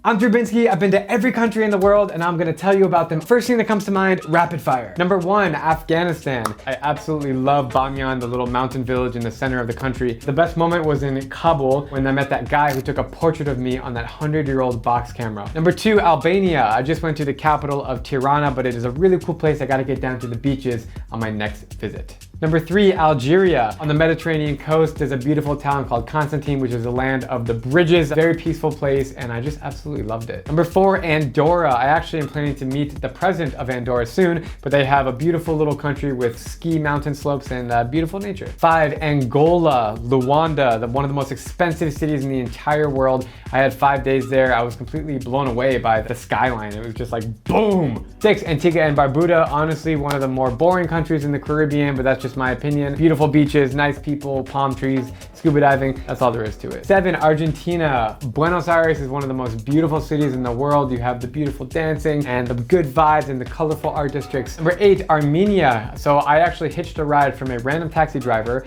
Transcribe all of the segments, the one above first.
I'm Drew Binsky. I've been to every country in the world and I'm gonna tell you about them. First thing that comes to mind, rapid fire. Number 1, Afghanistan. I absolutely love Bamyan, the little mountain village in the center of the country. The best moment was in Kabul when I met that guy who took a portrait of me on that 100-year-old box camera. Number 2, Albania. I just went to the capital of Tirana, but it is a really cool place. I gotta get down to the beaches on my next visit. Number 3, Algeria. On the Mediterranean coast, there's a beautiful town called Constantine, which is the land of the bridges. Very peaceful place, and I just absolutely loved it. Number 4, Andorra. I actually am planning to meet the president of Andorra soon, but they have a beautiful little country with ski mountain slopes and beautiful nature. 5, Angola, Luanda, one of the most expensive cities in the entire world. I had 5 days there. I was completely blown away by the skyline. It was just like, boom! 6, Antigua and Barbuda. Honestly, one of the more boring countries in the Caribbean, but that's just my opinion. Beautiful beaches, nice people, palm trees, scuba diving, that's all there is to it. 7, Argentina. Buenos Aires is one of the most beautiful cities in the world. You have the beautiful dancing and the good vibes and the colorful art districts. Number 8, Armenia. So I actually hitched a ride from a random taxi driver.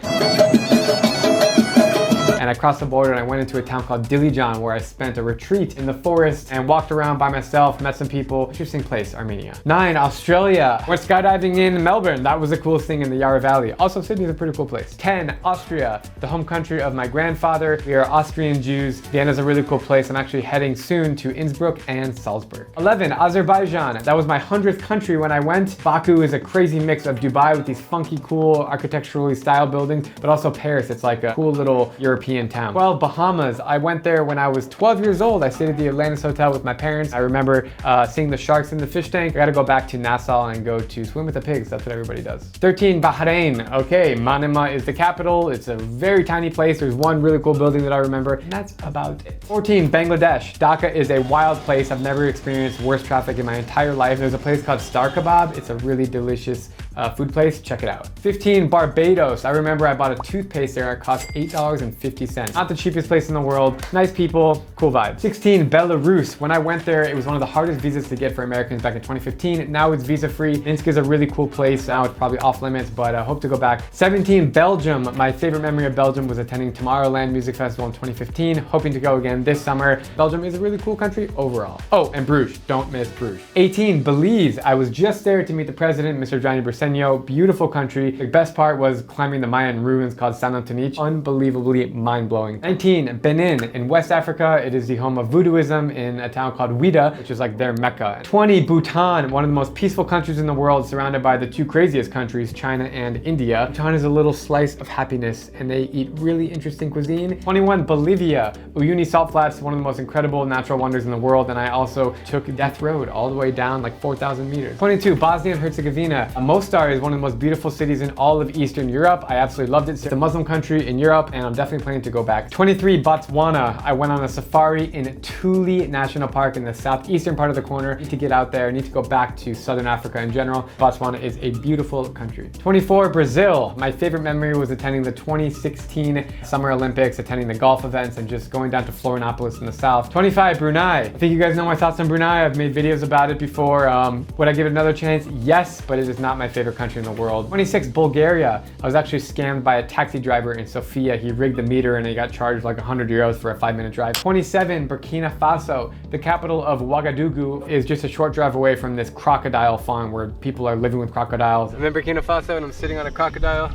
And I crossed the border and I went into a town called Dilijan where I spent a retreat in the forest and walked around by myself, met some people. Interesting place, Armenia. 9, Australia. Went skydiving in Melbourne. That was the coolest thing in the Yarra Valley. Also, Sydney's a pretty cool place. 10, Austria, the home country of my grandfather. We are Austrian Jews. Vienna's a really cool place. I'm actually heading soon to Innsbruck and Salzburg. 11, Azerbaijan. That was my 100th country when I went. Baku is a crazy mix of Dubai with these funky, cool, architecturally styled buildings, but also Paris. It's like a cool little European town. 12, Bahamas. I went there when I was 12 years old. I stayed at the Atlantis Hotel with my parents. I remember seeing the sharks in the fish tank. I gotta go back to Nassau and go to swim with the pigs. That's what everybody does. 13, Bahrain. Okay, Manama is the capital. It's a very tiny place. There's one really cool building that I remember, and that's about it. 14, Bangladesh. Dhaka is a wild place. I've never experienced worse traffic in my entire life. There's a place called Star Kebab. It's a really delicious food place. Check it out. 15, Barbados. I remember I bought a toothpaste there. It cost $8.50. Not the cheapest place in the world. Nice people, cool vibe. 16, Belarus. When I went there, it was one of the hardest visas to get for Americans back in 2015. Now it's visa-free. Minsk is a really cool place. Now it's probably off limits, but I hope to go back. 17, Belgium. My favorite memory of Belgium was attending Tomorrowland Music Festival in 2015. Hoping to go again this summer. Belgium is a really cool country overall. Oh, and Bruges. Don't miss Bruges. 18, Belize. I was just there to meet the president, Mr. Gianni Briceño. Beautiful country. The best part was climbing the Mayan ruins called San Antonich. Unbelievably mind-blowing. 19, Benin. In West Africa, it is the home of voodooism in a town called Ouida, which is like their Mecca. 20, Bhutan. One of the most peaceful countries in the world, surrounded by the 2 craziest countries, China and India. Bhutan is a little slice of happiness, and they eat really interesting cuisine. 21, Bolivia. Uyuni Salt Flats, one of the most incredible natural wonders in the world, and I also took Death Road all the way down like 4,000 meters. 22, Bosnia and Herzegovina. Mostar is one of the most beautiful cities in all of Eastern Europe. I absolutely loved it. It's a Muslim country in Europe, and I'm definitely planning to go back. 23, Botswana. I went on a safari in Tuli National Park in the southeastern part of the corner. I need to get out there. I need to go back to Southern Africa in general. Botswana is a beautiful country. 24, Brazil. My favorite memory was attending the 2016 Summer Olympics, attending the golf events, and just going down to Florianopolis in the south. 25, Brunei. I think you guys know my thoughts on Brunei. I've made videos about it before. Would I give it another chance? Yes, but it is not my favorite country in the world. 26, Bulgaria. I was actually scammed by a taxi driver in Sofia. He rigged the meter and he got charged like 100 euros for a 5-minute drive. 27, Burkina Faso. The capital of Ouagadougou is just a short drive away from this crocodile farm where people are living with crocodiles. I'm in Burkina Faso and I'm sitting on a crocodile.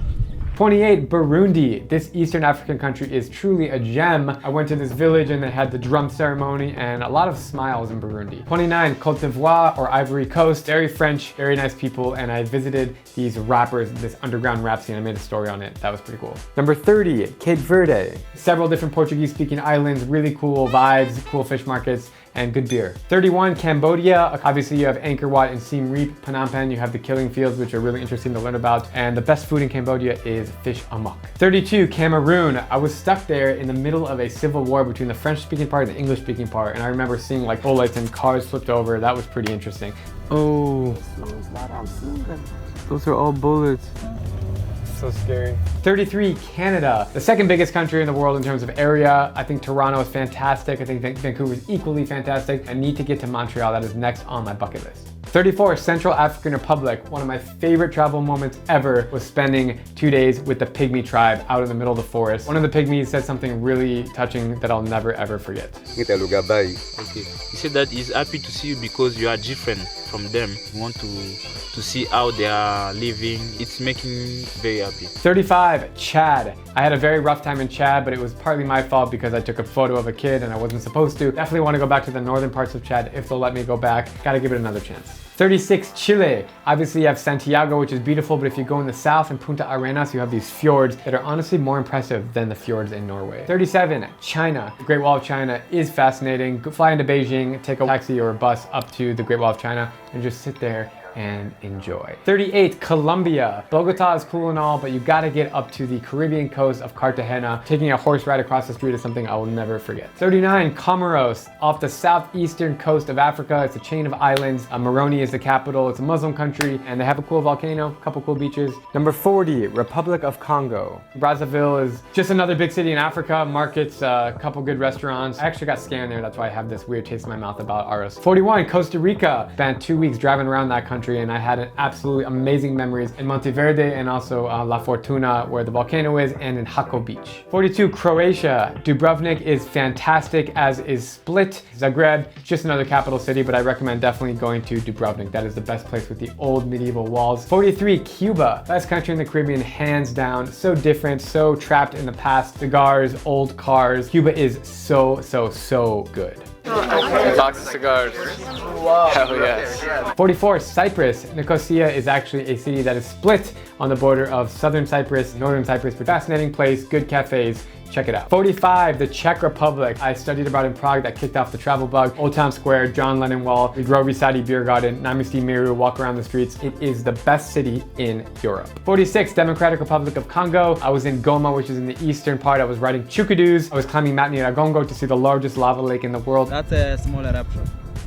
28, Burundi. This Eastern African country is truly a gem. I went to this village and they had the drum ceremony and a lot of smiles in Burundi. 29, Côte d'Ivoire or Ivory Coast. Very French, very nice people, and I visited these rappers, this underground rap scene. I made a story on it. That was pretty cool. Number 30, Cape Verde. Several different Portuguese-speaking islands, really cool vibes, cool fish markets, and good beer. 31, Cambodia. Obviously you have Angkor Wat and Siem Reap. Phnom Penh, you have the killing fields, which are really interesting to learn about. And the best food in Cambodia is fish amok. 32, Cameroon. I was stuck there in the middle of a civil war between the French-speaking part and the English-speaking part. And I remember seeing like bullets and cars flipped over. That was pretty interesting. Oh, those are all bullets. So scary. 33, Canada. The second biggest country in the world in terms of area. I think Toronto is fantastic. I think Vancouver is equally fantastic. I need to get to Montreal. That is next on my bucket list. 34, Central African Republic. One of my favorite travel moments ever was spending 2 days with the Pygmy tribe out in the middle of the forest. One of the Pygmies said something really touching that I'll never ever forget. Okay. He said that he's happy to see you because you are different from them. He want to see how they are living. It's making me very happy. 35, Chad. I had a very rough time in Chad, but it was partly my fault because I took a photo of a kid and I wasn't supposed to. Definitely want to go back to the northern parts of Chad if they'll let me go back. Gotta give it another chance. 36, Chile. Obviously you have Santiago, which is beautiful, but if you go in the south in Punta Arenas, you have these fjords that are honestly more impressive than the fjords in Norway. 37, China. The Great Wall of China is fascinating. Go fly into Beijing, take a taxi or a bus up to the Great Wall of China and just sit there and enjoy. 38, Colombia. Bogota is cool and all, but you gotta get up to the Caribbean coast of Cartagena. Taking a horse ride across the street is something I will never forget. 39, Comoros, off the southeastern coast of Africa. It's a chain of islands. Moroni is the capital. It's a Muslim country, and they have a cool volcano, a couple cool beaches. Number 40, Republic of Congo. Brazzaville is just another big city in Africa. Markets, a couple good restaurants. I actually got scanned there. That's why I have this weird taste in my mouth about Aros. 41, Costa Rica. Spent 2 weeks driving around that country, and I had an absolutely amazing memories in Monteverde and also La Fortuna, where the volcano is, and in Hako Beach. 42, Croatia. Dubrovnik is fantastic, as is Split. Zagreb, just another capital city, but I recommend definitely going to Dubrovnik. That is the best place with the old medieval walls. 43, Cuba. Best country in the Caribbean, hands down. So different, so trapped in the past. Cigars, old cars. Cuba is so good. Box of cigars. Wow. Hell yes. 44, Cyprus. Nicosia is actually a city that is split on the border of southern Cyprus, northern Cyprus. Fascinating place, good cafes. Check it out. 45, the Czech Republic. I studied abroad in Prague. That kicked off the travel bug. Old Town Square, John Lennon Wall, the Groovy Sadi Beer Garden, Namisti Miru, walk around the streets. It is the best city in Europe. 46, Democratic Republic of Congo. I was in Goma, which is in the eastern part. I was riding chukudoos. I was climbing Mount Nyiragongo to see the largest lava lake in the world. That's a small eruption.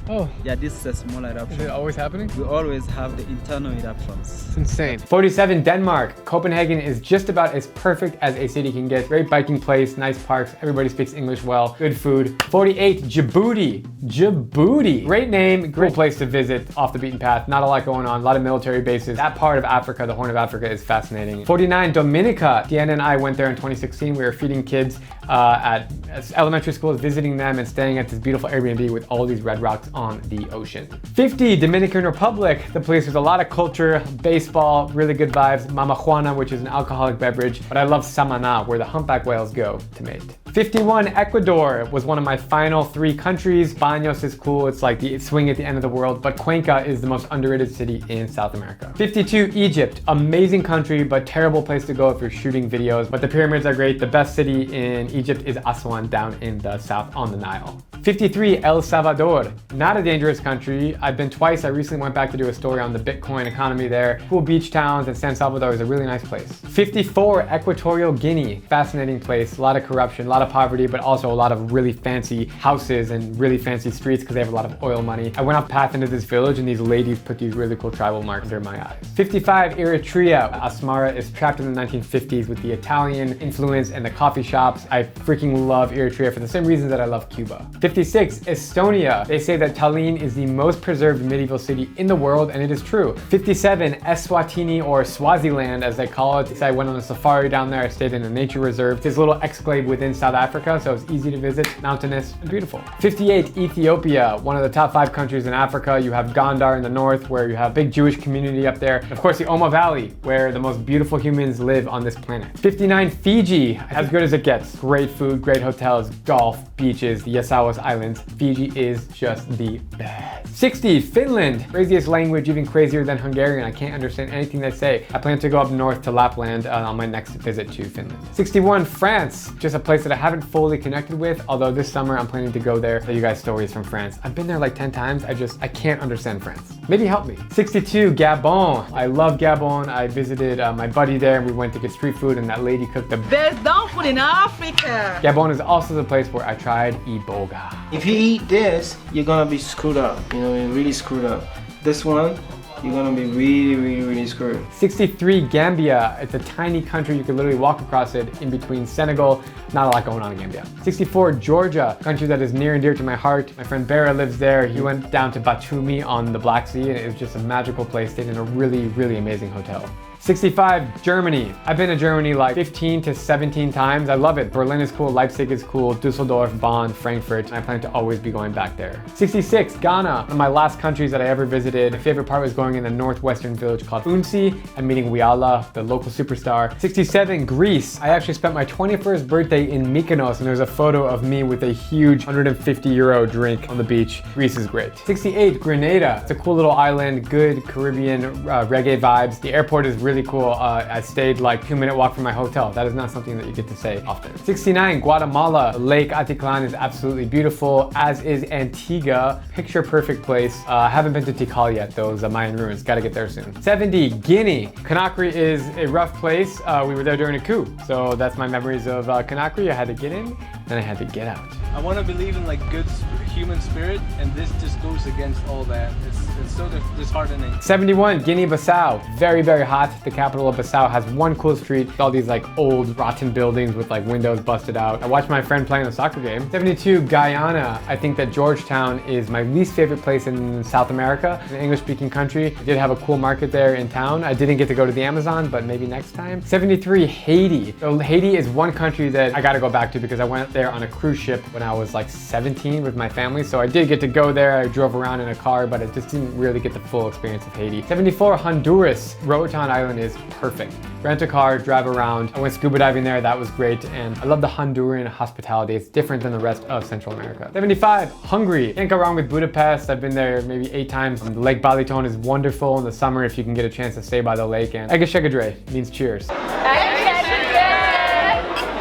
Oh. Yeah, this is a small eruption. Is it always happening? We always have the internal eruptions. It's insane. 47, Denmark. Copenhagen is just about as perfect as a city can get. Great biking place, nice parks, everybody speaks English well, good food. 48, Djibouti. Djibouti. Great name, great place to visit, off the beaten path, not a lot going on, a lot of military bases. That part of Africa, the Horn of Africa, is fascinating. 49, Dominica. Deanna and I went there in 2016. We were feeding kids at elementary schools, visiting them and staying at this beautiful Airbnb with all these red rocks on the ocean. 50, Dominican Republic. The place, there's a lot of culture, baseball, really good vibes. Mama Juana, which is an alcoholic beverage, but I love Samana, where the humpback whales go to mate. 51, Ecuador was one of my final 3 countries. Baños is cool, it's like the swing at the end of the world, but Cuenca is the most underrated city in South America. 52, Egypt. Amazing country, but terrible place to go if you're shooting videos, but the pyramids are great. The best city in Egypt is Aswan, down in the south on the Nile. 53, El Salvador. Not a dangerous country. I've been twice. I recently went back to do a story on the Bitcoin economy there. Cool beach towns, and San Salvador is a really nice place. 54, Equatorial Guinea. Fascinating place. A lot of corruption, a lot of poverty, but also a lot of really fancy houses and really fancy streets because they have a lot of oil money. I went off path into this village and these ladies put these really cool tribal marks under my eyes. 55, Eritrea. Asmara is trapped in the 1950s with the Italian influence and the coffee shops. I freaking love Eritrea for the same reasons that I love Cuba. 56, Estonia. They say that Tallinn is the most preserved medieval city in the world, and it is true. 57, Eswatini, or Swaziland as they call it. I went on a safari down there. I stayed in a nature reserve. It's a little exclave within South Africa, so it's easy to visit, mountainous, and beautiful. 58, Ethiopia, one of the top 5 countries in Africa. You have Gondar in the north, where you have a big Jewish community up there. Of course, the Omo Valley, where the most beautiful humans live on this planet. 59, Fiji, as good as it gets. Great food, great hotels, golf, beaches, the Yasawas Islands. Fiji is just the best. 60, Finland. Craziest language, even crazier than Hungarian. I can't understand anything they say. I plan to go up north to Lapland on my next visit to Finland. 61, France. Just a place that I haven't fully connected with, although this summer I'm planning to go there. Tell you guys stories from France. I've been there like 10 times. I can't understand France. Maybe help me. 62, Gabon. I love Gabon. I visited my buddy there. We went to get street food and that lady cooked the best dog food in Africa. Gabon is also the place where I tried iboga. If you eat this, you're gonna be screwed up. You know, you're really screwed up. This one, you're gonna be really screwed. 63, Gambia. It's a tiny country. You could literally walk across it in between Senegal. Not a lot going on in Gambia. 64, Georgia, a country that is near and dear to my heart. My friend Bera lives there. He went down to Batumi on the Black Sea, and it was just a magical place. Stayed in a really amazing hotel. 65, Germany. I've been to Germany like 15 to 17 times. I love it. Berlin is cool, Leipzig is cool, Dusseldorf, Bonn, Frankfurt. I plan to always be going back there. 66, Ghana. One of my last countries that I ever visited. My favorite part was going in a northwestern village called Unsi and meeting Wiala, the local superstar. 67, Greece. I actually spent my 21st birthday in Mykonos, and there's a photo of me with a huge 150 euro drink on the beach. Greece is great. 68, Grenada. It's a cool little island, good Caribbean reggae vibes. The airport is really cool. I stayed like 2-minute walk from my hotel. That is not something that you get to say often. 69, Guatemala. Lake Atitlan is absolutely beautiful, as is Antigua. Picture perfect place. I haven't been to Tikal yet, those Mayan ruins. Gotta get there soon. 70, Guinea. Conakry is a rough place. We were there during a coup. So that's my memories of Conakry. I had to get in, then I had to get out. I want to believe in like good human spirit, and this just goes against all that. It's so disheartening. 71, Guinea-Bissau. Very hot. The capital of Bissau has one cool street, all these like old rotten buildings with like windows busted out. I watched my friend playing a soccer game. 72, Guyana. I think that Georgetown is my least favorite place in South America. It's an English-speaking country. I did have a cool market there in town. I didn't get to go to the Amazon, but maybe next time. 73, Haiti. So Haiti is one country that I gotta go back to because I went there on a cruise ship when I was like 17 with my family. So I did get to go there. I drove around in a car, but I just didn't really get the full experience of Haiti. 74, Honduras. Roatan Island is perfect. Rent a car, drive around. I went scuba diving there. That was great. And I love the Honduran hospitality. It's different than the rest of Central America. 75, Hungary. Can't go wrong with Budapest. I've been there maybe 8 times. Lake Balaton is wonderful in the summer if you can get a chance to stay by the lake. And Egeshegedre means cheers.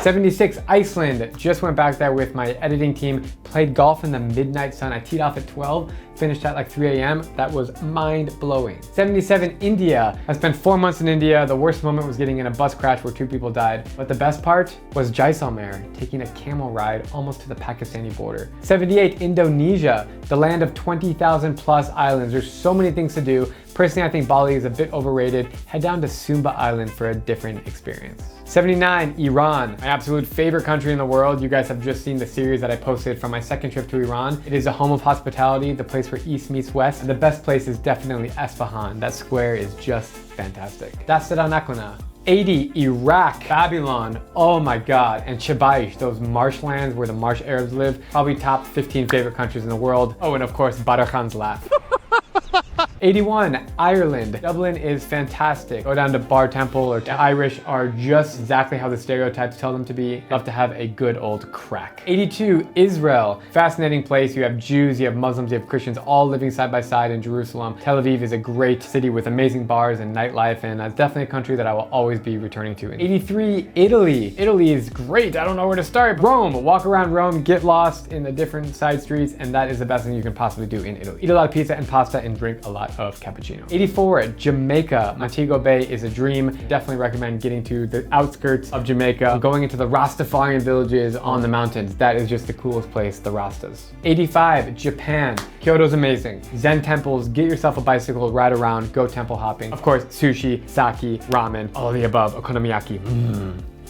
76, Iceland. Just went back there with my editing team, played golf in the midnight sun. I teed off at 12, finished at like 3 a.m. That was mind-blowing. 77, India. I spent 4 months in India. The worst moment was getting in a bus crash where 2 people died. But the best part was Jaisalmer, taking a camel ride almost to the Pakistani border. 78, Indonesia, the land of 20,000 plus islands. There's so many things to do. Personally, I think Bali is a bit overrated. Head down to Sumba Island for a different experience. 79, Iran, my absolute favorite country in the world. You guys have just seen the series that I posted from my second trip to Iran. It is a home of hospitality, the place where East meets West. And the best place is definitely Esfahan. That square is just fantastic. That's it on Nakona. 80, Iraq, Babylon, oh my God, and Chibaish, those marshlands where the marsh Arabs live. Probably top 15 favorite countries in the world. Oh, and of course, Barakhan's laugh. 81, Ireland. Dublin is fantastic. Go down to Bar Temple, or the Irish are just exactly how the stereotypes tell them to be. Love to have a good old crack. 82, Israel. Fascinating place. You have Jews, you have Muslims, you have Christians all living side by side in Jerusalem. Tel Aviv is a great city with amazing bars and nightlife, and it's definitely a country that I will always be returning to. 83, Italy. Italy is great. I don't know where to start. Rome. Walk around Rome, get lost in the different side streets, and that is the best thing you can possibly do in Italy. Eat a lot of pizza and pasta and drink a lot of cappuccino. 84, Jamaica. Montego Bay is a dream. Definitely recommend getting to the outskirts of Jamaica, going into the Rastafarian villages on the mountains. That is just the coolest place, the Rastas. 85, Japan. Kyoto's amazing. Zen temples, get yourself a bicycle, ride around, go temple hopping. Of course, sushi, sake, ramen, all of the above, okonomiyaki.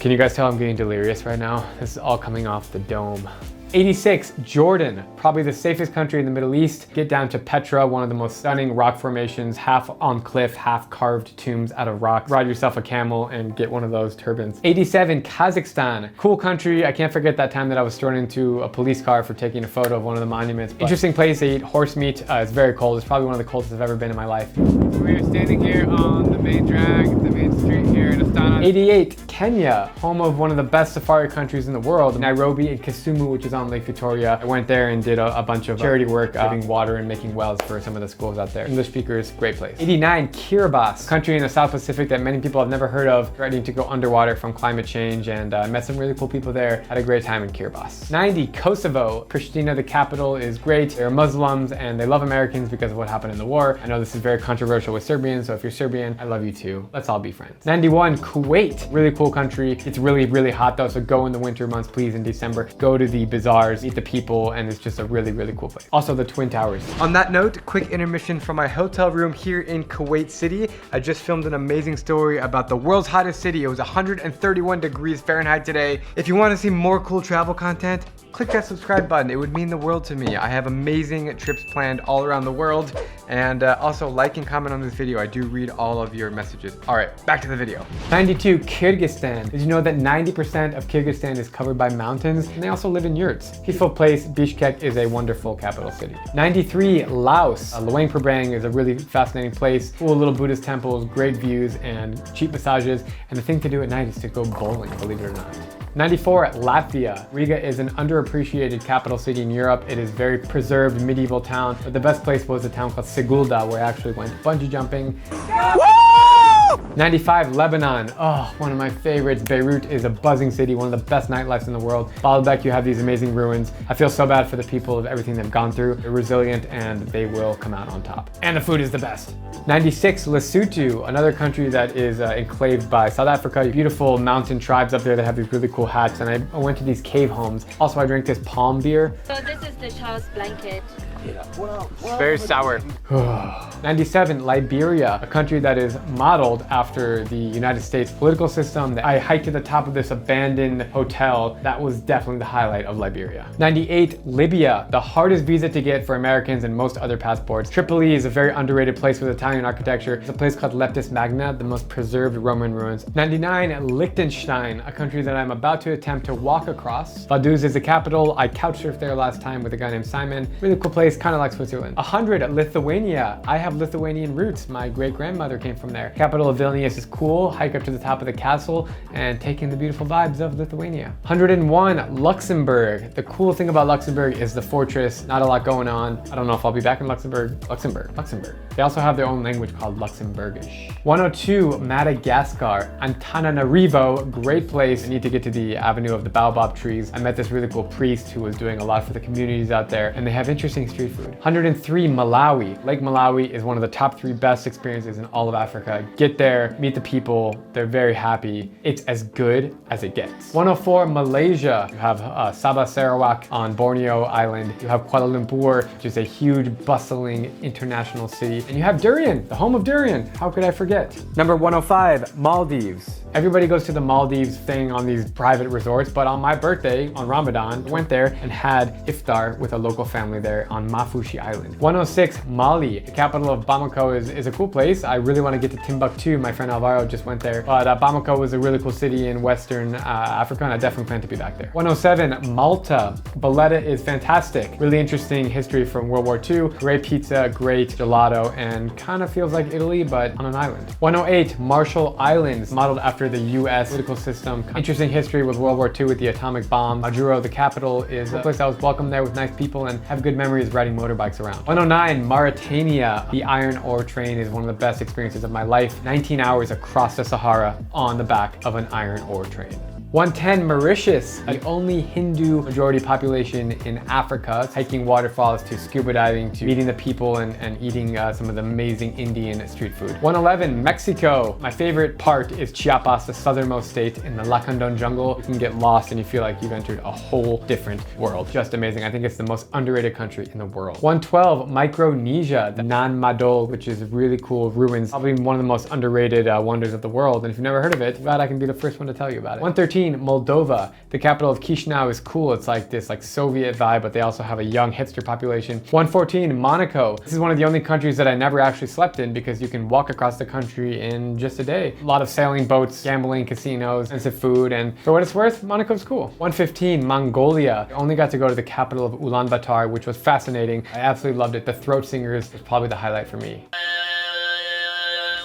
Can you guys tell I'm getting delirious right now? This is all coming off the dome. 86, Jordan, probably the safest country in the Middle East. Get down to Petra, one of the most stunning rock formations, half on cliff, half carved tombs out of rock. Ride yourself a camel and get one of those turbans. 87, Kazakhstan, cool country. I can't forget that time that I was thrown into a police car for taking a photo of one of the monuments. Interesting place. They eat horse meat. It's very cold. It's probably one of the coldest I've ever been in my life. We're standing here on the main drag, the main street here in Astana. 88, Kenya, home of one of the best safari countries in the world. Nairobi and Kisumu, which is on Lake Victoria. I went there and did a bunch of charity work, giving water and making wells for some of the schools out there. English speakers, great place. 89, Kiribati, country in the South Pacific that many people have never heard of, threatening to go underwater from climate change, and I met some really cool people there. Had a great time in Kiribati. 90, Kosovo, Pristina, the capital, is great. They're Muslims and they love Americans because of what happened in the war. I know this is very controversial with Serbians, so if you're Serbian, I love you too. Let's all be friends. 91, Kuwait, really cool country. It's really hot though, so go in the winter months, please, in December. Go to the bazaar bazaars, meet the people, and it's just a really, really cool place. Also the Twin Towers. On that note, quick intermission from my hotel room here in Kuwait City. I just filmed an amazing story about the world's hottest city. It was 131 degrees Fahrenheit today. If you want to see more cool travel content, click that subscribe button. It would mean the world to me. I have amazing trips planned all around the world. And also like and comment on this video. I do read all of your messages. All right, back to the video. 92, Kyrgyzstan. Did you know that 90% of Kyrgyzstan is covered by mountains? And they also live in yurts. Peaceful place, Bishkek is a wonderful capital city. 93, Laos. Luang Prabang is a really fascinating place. Cool little Buddhist temples, great views, and cheap massages. And the thing to do at night is to go bowling, believe it or not. 94, Latvia. Riga is an underappreciated capital city in Europe. It is very preserved medieval town, but the best place was a town called Sigulda, where I actually went bungee jumping. Woo! 95, Lebanon. Oh, one of my favorites. Beirut is a buzzing city, one of the best nightlifes in the world. Baalbek, you have these amazing ruins. I feel so bad for the people of everything they've gone through. They're resilient and they will come out on top. And the food is the best. 96, Lesotho, another country that is enclaved by South Africa. Beautiful mountain tribes up there that have these really cool hats. And I went to these cave homes. Also, I drank this palm beer. So this is the child's blanket. It's very sour. 97, Liberia, a country that is modeled after the United States political system. I hiked to the top of this abandoned hotel. That was definitely the highlight of Liberia. 98, Libya, the hardest visa to get for Americans and most other passports. Tripoli is a very underrated place with Italian architecture. It's a place called Leptis Magna, the most preserved Roman ruins. 99, Liechtenstein, a country that I'm about to attempt to walk across. Vaduz is the capital. I couch surfed there last time with a guy named Simon. Really cool place, kind of like Switzerland. 100, Lithuania. I have Lithuanian roots. My great-grandmother came from there. Capital of Vilnius is cool. Hike up to the top of the castle and take in the beautiful vibes of Lithuania. 101, Luxembourg. The cool thing about Luxembourg is the fortress. Not a lot going on. I don't know if I'll be back in Luxembourg. Luxembourg. They also have their own language called Luxembourgish. 102, Madagascar. Antananarivo, great place. I need to get to the Avenue of the Baobab trees. I met this really cool priest who was doing a lot for the communities out there, and they have interesting street food. 103, Malawi. Lake Malawi is one of the top 3 best experiences in all of Africa. Get there, meet the people. They're very happy. It's as good as it gets. 104, Malaysia. You have Sabah Sarawak on Borneo Island. You have Kuala Lumpur, which is a huge, bustling international city. And you have durian, the home of durian. How could I forget? Number 105, Maldives. Everybody goes to the Maldives staying on these private resorts, but on my birthday, on Ramadan, I went there and had iftar with a local family there on Mafushi Island. 106, Mali. The capital of Bamako is a cool place. I really want to get to Timbuktu. My friend Alvaro just went there. But Bamako is a really cool city in Western Africa, and I definitely plan to be back there. 107, Malta. Valletta is fantastic. Really interesting history from World War II. Great pizza, great gelato, and kind of feels like Italy, but on an island. 108, Marshall Islands, modeled after the US political system. Interesting history with World War II with the atomic bomb. Majuro, the capital, is a place I was welcomed there with nice people and have good memories riding motorbikes around. 109, Mauritania. The iron ore train is one of the best experiences of my life. 19 hours across the Sahara on the back of an iron ore train. 110, Mauritius, the only Hindu majority population in Africa. Hiking waterfalls to scuba diving to meeting the people and eating some of the amazing Indian street food. 111, Mexico. My favorite part is Chiapas, the southernmost state in the Lacandon jungle. You can get lost and you feel like you've entered a whole different world. Just amazing. I think it's the most underrated country in the world. 112, Micronesia, the Nan Madol, which is really cool ruins. Probably one of the most underrated wonders of the world. And if you've never heard of it, glad I can be the first one to tell you about it. 113, Moldova. The capital of Chisinau is cool. It's like this Soviet vibe, but they also have a young hipster population. 114, Monaco. This is one of the only countries that I never actually slept in because you can walk across the country in just a day. A lot of sailing boats, gambling, casinos, expensive food, and for what it's worth, Monaco's cool. 115, Mongolia. I only got to go to the capital of Ulaanbaatar, which was fascinating. I absolutely loved it. The throat singers was probably the highlight for me.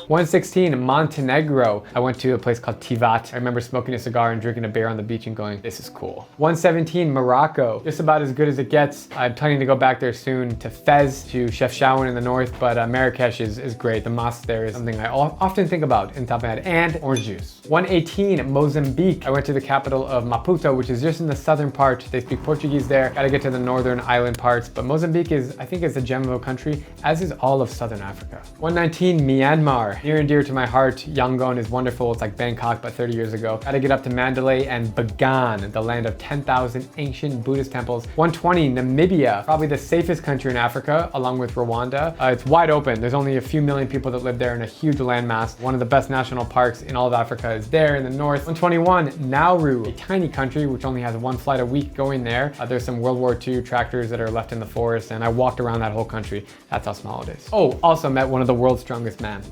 116, Montenegro. I went to a place called Tivat. I remember smoking a cigar and drinking a beer on the beach and going, this is cool. 117, Morocco. Just about as good as it gets. I'm planning to go back there soon to Fez, to Chefchaouen in the north, but Marrakesh is great. The mosque there is something I often think about in top of my head. And orange juice. 118, Mozambique. I went to the capital of Maputo, which is just in the southern part. They speak Portuguese there. Gotta get to the northern island parts, but Mozambique I think is a gem of a country, as is all of southern Africa. 119, Myanmar. Near and dear to my heart, Yangon is wonderful. It's like Bangkok, but 30 years ago. Gotta get up to Mandalay and Bagan, the land of 10,000 ancient Buddhist temples. 120, Namibia, probably the safest country in Africa, along with Rwanda. It's wide open. There's only a few million people that live there in a huge landmass. One of the best national parks in all of Africa is there in the north. 121, Nauru, a tiny country which only has one flight a week going there. There's some World War II tractors that are left in the forest, and I walked around that whole country. That's how small it is. Oh, also met one of the world's strongest men.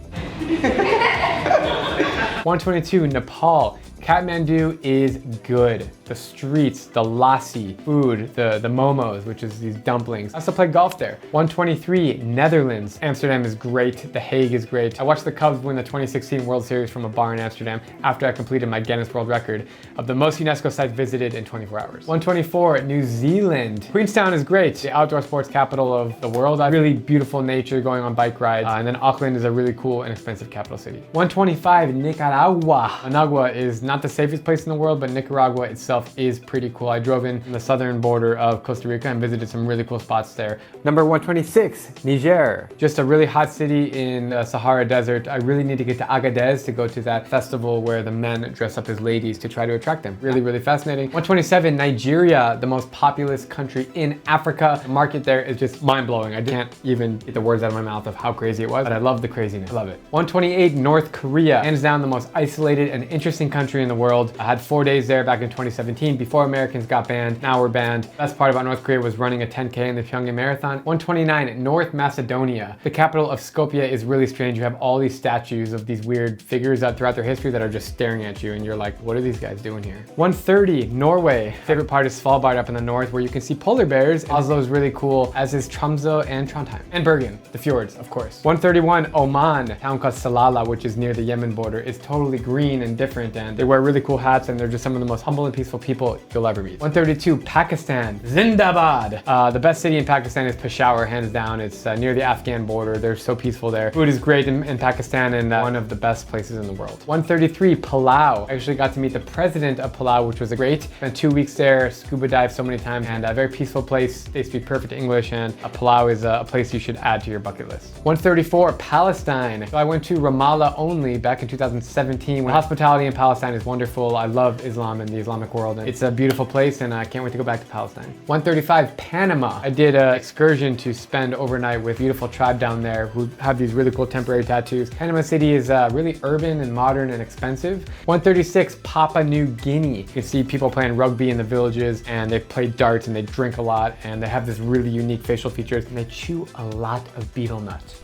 122, Nepal. Kathmandu is good. The streets, the lassi, food, the momos, which is these dumplings. I also played golf there. 123, Netherlands. Amsterdam is great. The Hague is great. I watched the Cubs win the 2016 World Series from a bar in Amsterdam after I completed my Guinness World Record of the most UNESCO sites visited in 24 hours. 124, New Zealand. Queenstown is great. The outdoor sports capital of the world. Really beautiful nature, going on bike rides. And then Auckland is a really cool and expensive capital city. 125, Nicaragua. Managua is not the safest place in the world, but Nicaragua itself is pretty cool. I drove in the southern border of Costa Rica and visited some really cool spots there. Number 126, Niger. Just a really hot city in the Sahara Desert. I really need to get to Agadez to go to that festival where the men dress up as ladies to try to attract them. Really, really fascinating. 127, Nigeria, the most populous country in Africa. The market there is just mind-blowing. I can't even get the words out of my mouth of how crazy it was, but I love the craziness. I love it. 128, North Korea. Hands down the most isolated and interesting country in the world. I had 4 days there back in 2017 before Americans got banned. Now we're banned. Best part about North Korea was running a 10K in the Pyongyang Marathon. 129, North Macedonia. The capital of Skopje is really strange. You have all these statues of these weird figures throughout their history that are just staring at you and you're like, what are these guys doing here? 130, Norway. Favorite part is Svalbard up in the north where you can see polar bears. Oslo is really cool, as is Tromsø and Trondheim. And Bergen, the fjords, of course. 131, Oman. A town called Salalah, which is near the Yemen border, is totally green and different, and they wear really cool hats, and they're just some of the most humble and peaceful people you'll ever meet. 132, Pakistan. Zindabad. The best city in Pakistan is Peshawar, hands down. It's near the Afghan border. They're so peaceful there. Food is great in Pakistan, and one of the best places in the world. 133, Palau. I actually got to meet the president of Palau, which was great. Spent 2 weeks there, scuba dived so many times, and a very peaceful place. They speak perfect English, and Palau is a place you should add to your bucket list. 134, Palestine. So I went to Ramallah only back in 2017. Hospitality in Palestine is wonderful. I love Islam and the Islamic world, and it's a beautiful place, and I can't wait to go back to Palestine. 135, Panama. I did an excursion to spend overnight with a beautiful tribe down there who have these really cool temporary tattoos. Panama City is really urban and modern and expensive. 136, Papua New Guinea. You can see people playing rugby in the villages, and they play darts and they drink a lot, and they have this really unique facial features, and they chew a lot of betel nuts.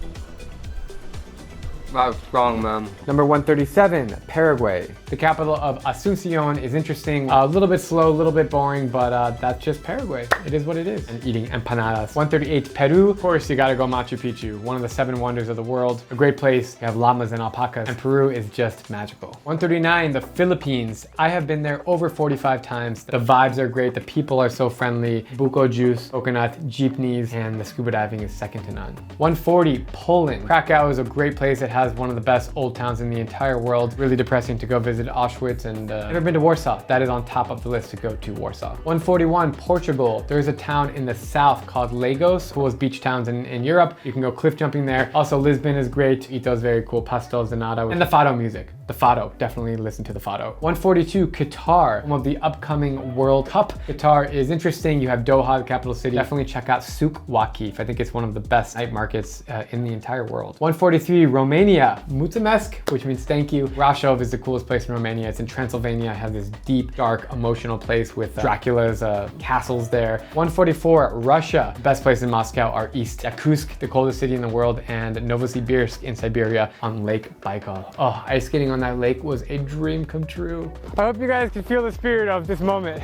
That was strong, man. Number 137, Paraguay. The capital of Asunción is interesting. A little bit slow, a little bit boring, but that's just Paraguay. It is what it is. And eating empanadas. 138, Peru. Of course, you gotta go Machu Picchu, one of the 7 wonders of the world. A great place. You have llamas and alpacas, and Peru is just magical. 139, the Philippines. I have been there over 45 times. The vibes are great. The people are so friendly. Buko juice, coconut, jeepneys, and the scuba diving is second to none. 140, Poland. Krakow is a great place. It has one of the best old towns in the entire world. Really depressing to go visit Auschwitz, and never been to Warsaw. That is on top of the list to go to Warsaw. 141, Portugal. There's a town in the south called Lagos, coolest beach towns in Europe. You can go cliff jumping there. Also, Lisbon is great. Eat those very cool pastéis de nata. And the fado music. The fado, definitely listen to the fado. 142, Qatar, home of the upcoming World Cup. Qatar is interesting. You have Doha, the capital city. Definitely check out Souk Waqif. I think it's one of the best night markets in the entire world. 143, Romania. Mulțumesc, which means thank you. Brașov is the coolest place in Romania. It's in Transylvania. It has this deep, dark, emotional place with Dracula's castles there. 144, Russia. The best places in Moscow are east. Yakutsk, the coldest city in the world, and Novosibirsk in Siberia on Lake Baikal. Oh, ice skating on that lake was a dream come true. I hope you guys can feel the spirit of this moment.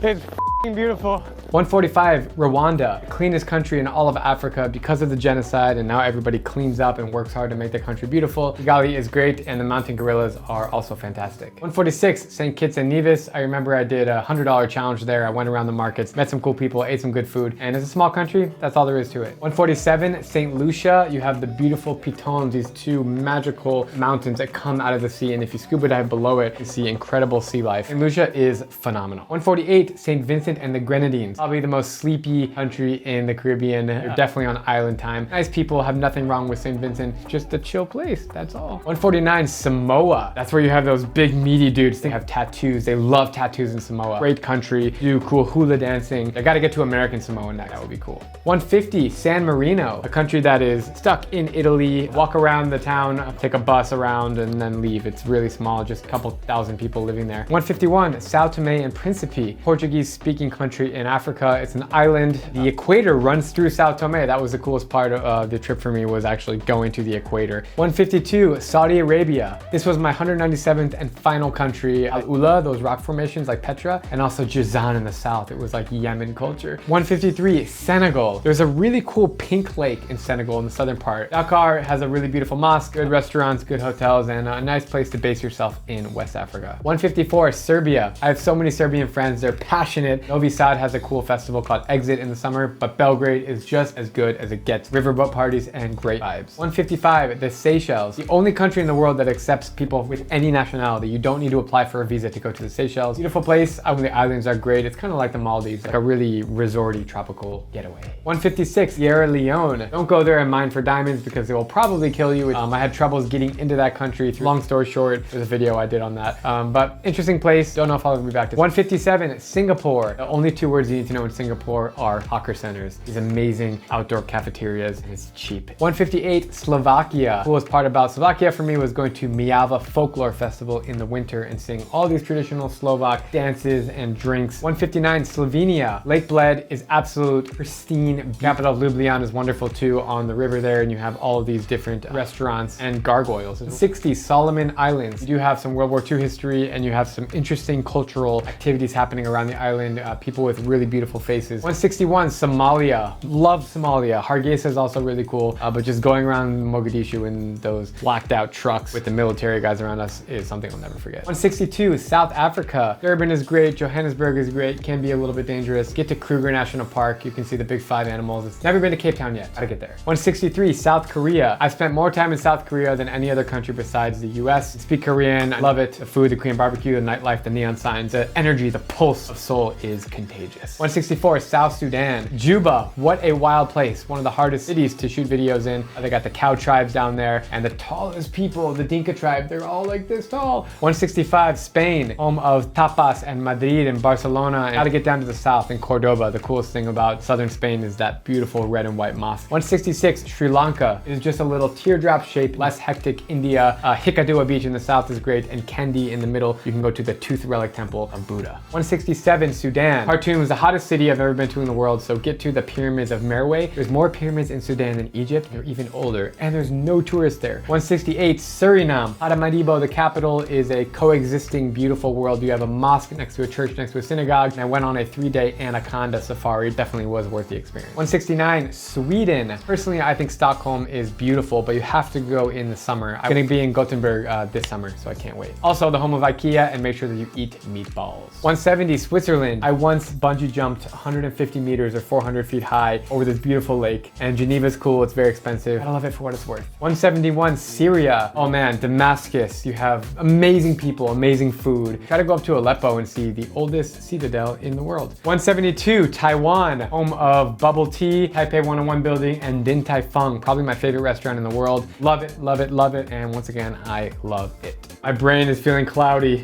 It's beautiful. 145, Rwanda, the cleanest country in all of Africa because of the genocide, and now everybody cleans up and works hard to make their country beautiful. Kigali is great, and the mountain gorillas are also fantastic. 146, St. Kitts and Nevis. I remember I did a $100 challenge there. I went around the markets, met some cool people, ate some good food, and it's a small country. That's all there is to it. 147, St. Lucia. You have the beautiful pitons, these 2 magical mountains that come out of the sea, and if you scuba dive below it, you see incredible sea life. St. Lucia is phenomenal. 148, St. Vincent Vincent and the Grenadines. Probably the most sleepy country in the Caribbean. You're definitely on island time. Nice people, have nothing wrong with St. Vincent. Just a chill place, that's all. 149, Samoa. That's where you have those big meaty dudes. They have tattoos. They love tattoos in Samoa. Great country, do cool hula dancing. I gotta get to American Samoa next. That would be cool. 150, San Marino, a country that is stuck in Italy. Walk around the town, take a bus around and then leave. It's really small, just a couple thousand people living there. 151, Sao Tome and Principe, Portuguese-speaking country in Africa. It's an island. The equator runs through Sao Tome. That was the coolest part of the trip for me, was actually going to the equator. 152, Saudi Arabia. This was my 197th and final country. Al Ula, those rock formations like Petra, and also Jazan in the south. It was like Yemen culture. 153, Senegal. There's a really cool pink lake in Senegal in the southern part. Dakar has a really beautiful mosque, good restaurants, good hotels, and a nice place to base yourself in West Africa. 154, Serbia. I have so many Serbian friends. They're passionate. Novi Sad has a cool festival called Exit in the summer, but Belgrade is just as good as it gets. Riverboat parties and great vibes. 155, the Seychelles. The only country in the world that accepts people with any nationality. You don't need to apply for a visa to go to the Seychelles. Beautiful place. The islands are great. It's kind of like the Maldives, like a really resorty tropical getaway. 156, Sierra Leone. Don't go there and mine for diamonds because it will probably kill you. I had troubles getting into that country. Long story short, there's a video I did on that. But interesting place. Don't know if I'll ever be back to. 157, Singapore. The only two words you need to know in Singapore are hawker centers. These amazing outdoor cafeterias, and it's cheap. 158, Slovakia. The coolest part about Slovakia for me was going to Myjava Folklore Festival in the winter and seeing all these traditional Slovak dances and drinks. 159, Slovenia. Lake Bled is absolute pristine. Capital of Ljubljana is wonderful too, on the river there, and you have all of these different restaurants and gargoyles. 60, Solomon Islands. You do have some World War II history, and you have some interesting cultural activities happening around the island. People with really beautiful faces. 161, Somalia. Love Somalia. Hargeisa is also really cool, but just going around Mogadishu in those blacked out trucks with the military guys around us is something I'll never forget. 162, South Africa. Durban is great. Johannesburg is great. Can be a little bit dangerous. Get to Kruger National Park. You can see the big 5 animals. It's never been to Cape Town yet. Gotta get there. 163, South Korea. I've spent more time in South Korea than any other country besides the US. I speak Korean. I love it. The food, the Korean barbecue, the nightlife, the neon signs, the energy, the pulse of Seoul is contagious. 164, South Sudan. Juba. What a wild place. One of the hardest cities to shoot videos in. They got the cow tribes down there, and the tallest people, the Dinka tribe, they're all like this tall. 165, Spain. Home of tapas and Madrid and Barcelona. And gotta get down to the south in Cordoba. The coolest thing about southern Spain is that beautiful red and white mosque. 166, Sri Lanka. It is just a little teardrop shape, less hectic India. Hikkaduwa Beach in the south is great, and Kandy in the middle. You can go to the Tooth Relic Temple of Buddha. 167, Sudan. Khartoum is the hottest city I've ever been to in the world, so get to the pyramids of Merowe. There's more pyramids in Sudan than Egypt. They're even older, and there's no tourists there. 168, Suriname. Paramaribo, the capital, is a coexisting beautiful world. You have a mosque next to a church, next to a synagogue, and I went on a 3-day anaconda safari. It definitely was worth the experience. 169, Sweden. Personally, I think Stockholm is beautiful, but you have to go in the summer. I'm gonna be in Gothenburg this summer, so I can't wait. Also, the home of IKEA, and make sure that you eat meatballs. 170, Switzerland. I once bungee jumped 150 meters or 400 feet high over this beautiful lake, and Geneva's cool. It's very expensive. I love it for what it's worth. 171, Syria. Oh man, Damascus. You have amazing people, amazing food. Gotta go up to Aleppo and see the oldest citadel in the world. 172, Taiwan. Home of bubble tea, Taipei 101 building, and Din Tai Fung. Probably my favorite restaurant in the world. Love it, love it, love it. And once again, I love it. My brain is feeling cloudy,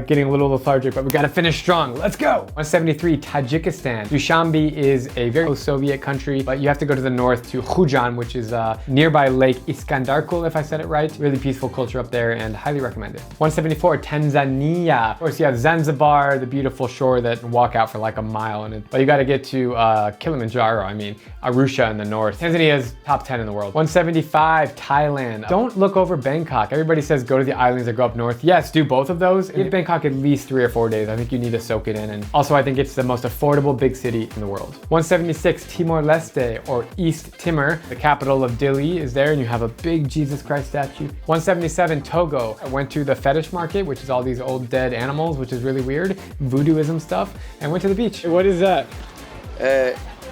getting a little lethargic, but we gotta finish strong. Let's go! 173, Tajikistan. Dushanbe is a very post-Soviet country, but you have to go to the north to Khujan, which is nearby Lake Iskandarkul, if I said it right. Really peaceful culture up there, and highly recommend it. 174, Tanzania. Of course, you have Zanzibar, the beautiful shore that walk out for like a mile in it. But you gotta get to Kilimanjaro, Arusha in the north. Tanzania is top 10 in the world. 175, Thailand. Don't look over Bangkok. Everybody says go to the islands or go up north. Yes, do both of those. Give Bangkok at least 3 or 4 days. I think you need to soak it in. And also, I think it's the most affordable big city in the world. 176, Timor-Leste, or East Timor. The capital of Dili is there, and you have a big Jesus Christ statue. 177, Togo. I went to the fetish market, which is all these old dead animals, which is really weird. Voodooism stuff. And went to the beach. What is that?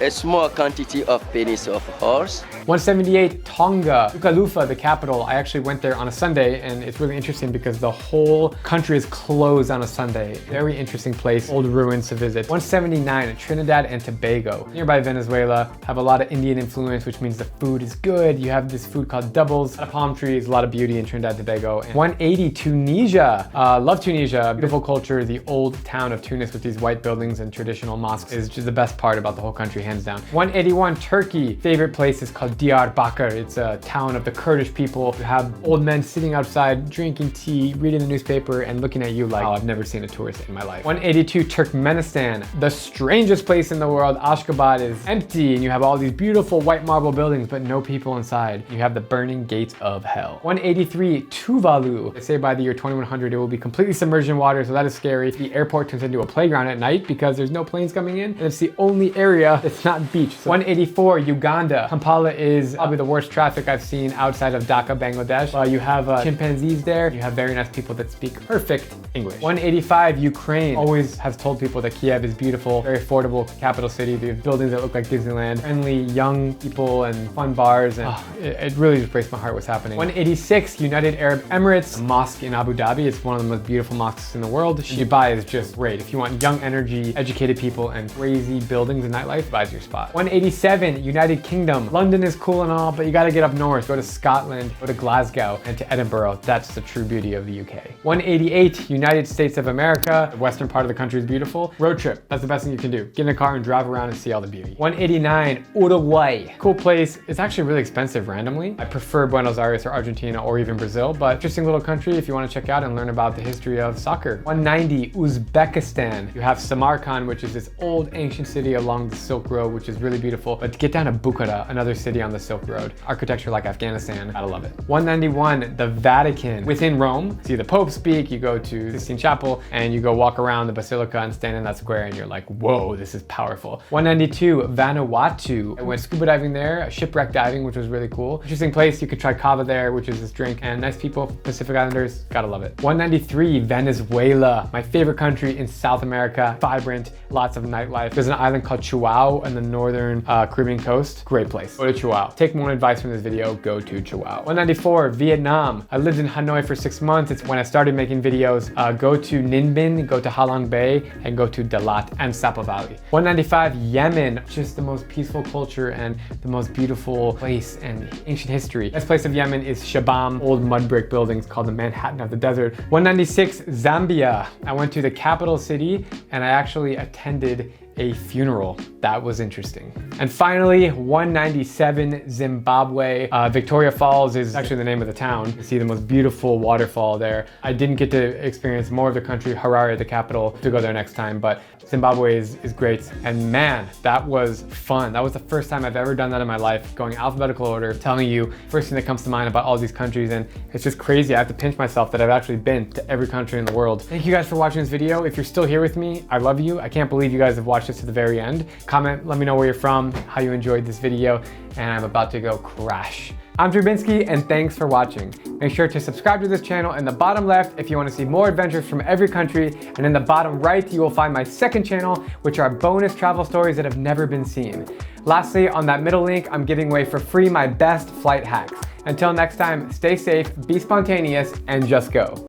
A small quantity of penis of horse 178, Tonga. Nuku'alofa, the capital. I actually went there on a Sunday, and it's really interesting because the whole country is closed on a Sunday. Very interesting place, old ruins to visit. 179, Trinidad and Tobago. Nearby Venezuela, have a lot of Indian influence, which means the food is good. You have this food called doubles, a lot of palm trees, a lot of beauty in Trinidad and Tobago. And 180, Tunisia. Love Tunisia, beautiful culture. The old town of Tunis with these white buildings and traditional mosques is just the best part about the whole country, hands down. 181, Turkey. Favorite place is called Diyarbakir. It's a town of the Kurdish people. You have old men sitting outside, drinking tea, reading the newspaper, and looking at you like, oh, I've never seen a tourist in my life. 182, Turkmenistan. The strangest place in the world. Ashgabat is empty, and you have all these beautiful white marble buildings, but no people inside. You have the burning gates of hell. 183, Tuvalu. They say by the year 2100, it will be completely submerged in water, so that is scary. The airport turns into a playground at night because there's no planes coming in, and it's the only area that's not beach. So 184, Uganda. Kampala is probably the worst traffic I've seen outside of Dhaka, Bangladesh. You have chimpanzees there. You have very nice people that speak perfect English. 185, Ukraine. Always have told people that Kiev is beautiful, very affordable capital city. They have buildings that look like Disneyland, friendly young people and fun bars, and it really just breaks my heart what's happening. 186, United Arab Emirates. A mosque in Abu Dhabi. It's one of the most beautiful mosques in the world. Dubai is just great. If you want young energy, educated people, and crazy buildings and nightlife, Dubai's your spot. 187, United Kingdom. London is cool and all, but you gotta get up north. Go to Scotland, go to Glasgow, and to Edinburgh. That's the true beauty of the UK. 188, United States of America. The western part of the country is beautiful. Road trip. That's the best thing you can do. Get in a car and drive around and see all the beauty. 189, Uruguay. Cool place. It's actually really expensive randomly. I prefer Buenos Aires or Argentina or even Brazil, but interesting little country if you want to check out and learn about the history of soccer. 190, Uzbekistan. You have Samarkand, which is this old ancient city along the Silk Road, which is really beautiful. But to get down to Bukhara, another city on the Silk Road, architecture like Afghanistan, gotta love it. 191, the Vatican. Within Rome, see the Pope speak, you go to Sistine Chapel, and you go walk around the Basilica and stand in that square, and you're like, whoa, this is powerful. 192, Vanuatu. I went scuba diving there, shipwreck diving, which was really cool. Interesting place. You could try kava there, which is this drink, and nice people, Pacific Islanders, gotta love it. 193, Venezuela. My favorite country in South America. Vibrant, lots of nightlife. There's an island called Chihuahua on the northern Caribbean coast. Great place. Go to Chihuahua. Take one advice from this video, go to Chihuahua. 194, Vietnam. I lived in Hanoi for 6 months. It's when I started making videos. Go to Ninh Bình, go to Ha Long Bay, and go to Dalat and Sapa Valley. 195, Yemen. Just the most peaceful culture and the most beautiful place and ancient history. Best place of Yemen is Shabam, old mud brick buildings called the Manhattan of the desert. 196, Zambia. I went to the capital city and I actually attended a funeral. That was interesting. And finally, 197, Zimbabwe. Victoria Falls is actually the name of the town. You see the most beautiful waterfall there. I didn't get to experience more of the country, Harare, the capital, to go there next time, but Zimbabwe is great. And man, that was fun. That was the first time I've ever done that in my life, going alphabetical order, telling you first thing that comes to mind about all these countries, and it's just crazy. I have to pinch myself that I've actually been to every country in the world. Thank you guys for watching this video. If you're still here with me, I love you. I can't believe you guys have watched this to the very end. Comment, let me know where you're from, how you enjoyed this video, and I'm about to go crash. I'm Drew Binsky, and thanks for watching. Make sure to subscribe to this channel in the bottom left if you want to see more adventures from every country, and in the bottom right you will find my second channel, which are bonus travel stories that have never been seen. Lastly, on that middle link, I'm giving away for free my best flight hacks. Until next time, stay safe, be spontaneous, and just go.